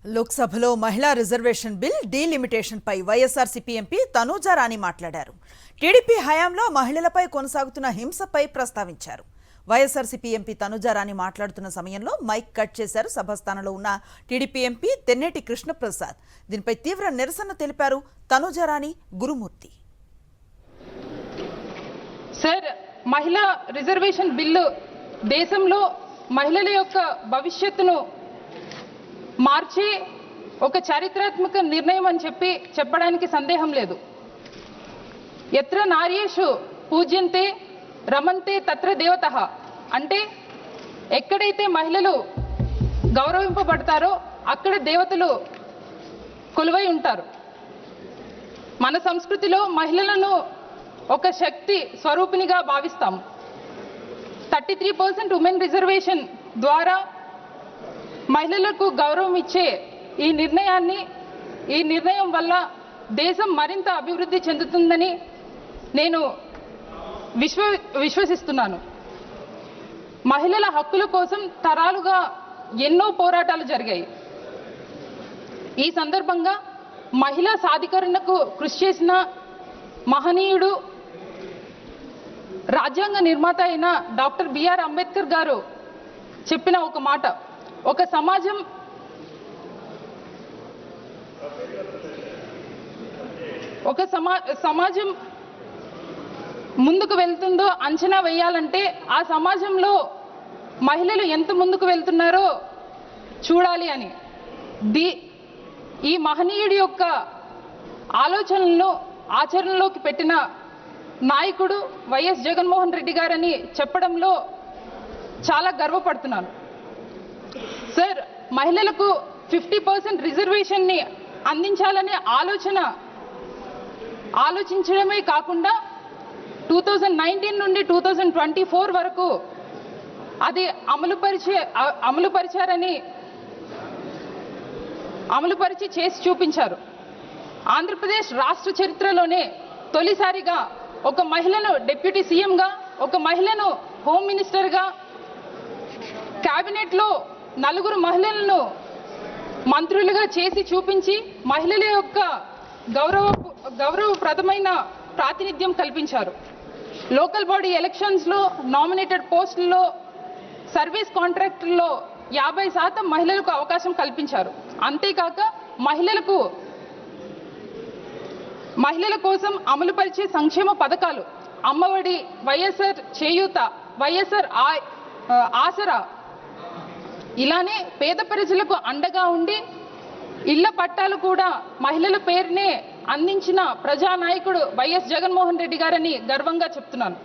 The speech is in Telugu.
లోక్సభలో మహిళా రిజర్వేషన్ బిల్ డీలిమిటేషన్ పై వైఎస్ఆర్సీపీ ఎంపీ తనూజా రాణి మాట్లాడారు. టీడీపీ హయాంలో మహిళలపై కొనసాగుతున్న హింసపై ప్రస్తావించారు. వైఎస్ఆర్సీపీ ఎంపీ తనూజా రాణి మాట్లాడుతున్న సమయంలో మైక్ కట్ చేశారు. సభాస్థానంలో ఉన్న టీడీపీ ఎంపీ తెన్నేటి కృష్ణప్రసాద్ దీనిపై తీవ్ర నిరసన తెలిపారు. తనూజా రాణి, గురుమూర్తి. సార్, మహిళా రిజర్వేషన్ బిల్లు దేశంలో మహిళల యొక్క భవిష్యత్తును మార్చే ఒక చారిత్రాత్మక నిర్ణయం అని చెప్పడానికి సందేహం లేదు. ఎత్ర నార్యేషు పూజ్యంతే రమంతే తత్ర దేవతః అంటే ఎక్కడైతే మహిళలు గౌరవింపబడతారో అక్కడ దేవతలు కొలువై ఉంటారు. మన సంస్కృతిలో మహిళలను ఒక శక్తి స్వరూపిణిగా భావిస్తాం. 33% ఉమెన్ రిజర్వేషన్ ద్వారా మహిళలకు గౌరవం ఇచ్చే ఈ నిర్ణయం వల్ల దేశం మరింత అభివృద్ధి చెందుతుందని నేను విశ్వసిస్తున్నాను. మహిళల హక్కుల కోసం తరాలుగా ఎన్నో పోరాటాలు జరిగాయి. ఈ సందర్భంగా మహిళా సాధికారణకు కృషి చేసిన మహనీయుడు రాజ్యాంగ నిర్మాత అయిన డాక్టర్ బిఆర్ అంబేద్కర్ గారు చెప్పిన ఒక మాట, ఒక సమాజం ముందుకు వెళ్తుందో అంచనా వేయాలంటే ఆ సమాజంలో మహిళలు ఎంత ముందుకు వెళ్తున్నారో చూడాలి అని. ఈ మహనీయుడి యొక్క ఆలోచనలను ఆచరణలోకి పెట్టిన నాయకుడు వైఎస్ జగన్మోహన్ రెడ్డి గారని చెప్పడంలో చాలా గర్వపడుతున్నాను. సార్, మహిళలకు 50% రిజర్వేషన్ని అందించాలనే ఆలోచించడమే కాకుండా 2019 నుండి 2024 వరకు అది అమలుపరిచి చేసి చూపించారు. ఆంధ్రప్రదేశ్ రాష్ట్ర చరిత్రలోనే తొలిసారిగా ఒక మహిళను డిప్యూటీ సీఎంగా, ఒక మహిళను హోమ్ మినిస్టర్గా, క్యాబినెట్లో 4 మహిళలను మంత్రులుగా చేసి చూపించి మహిళల యొక్క గౌరవప్రదమైన ప్రాతినిధ్యం కల్పించారు. లోకల్ బాడీ ఎలక్షన్స్లో నామినేటెడ్ పోస్టుల్లో, సర్వీస్ కాంట్రాక్టుల్లో 50% మహిళలకు అవకాశం కల్పించారు. అంతేకాక మహిళల కోసం అమలుపరిచే సంక్షేమ పథకాలు అమ్మఒడి, వైఎస్ఆర్ చేయూత, వైఎస్ఆర్ ఆసరా, ఇలానే పేద ప్రజలకు అండగా ఉండి ఇళ్ల పట్టాలు కూడా మహిళల పేరునే అందించిన ప్రజానాయకుడు వైఎస్ జగన్మోహన్ రెడ్డి గారని గర్వంగా చెప్తున్నాను.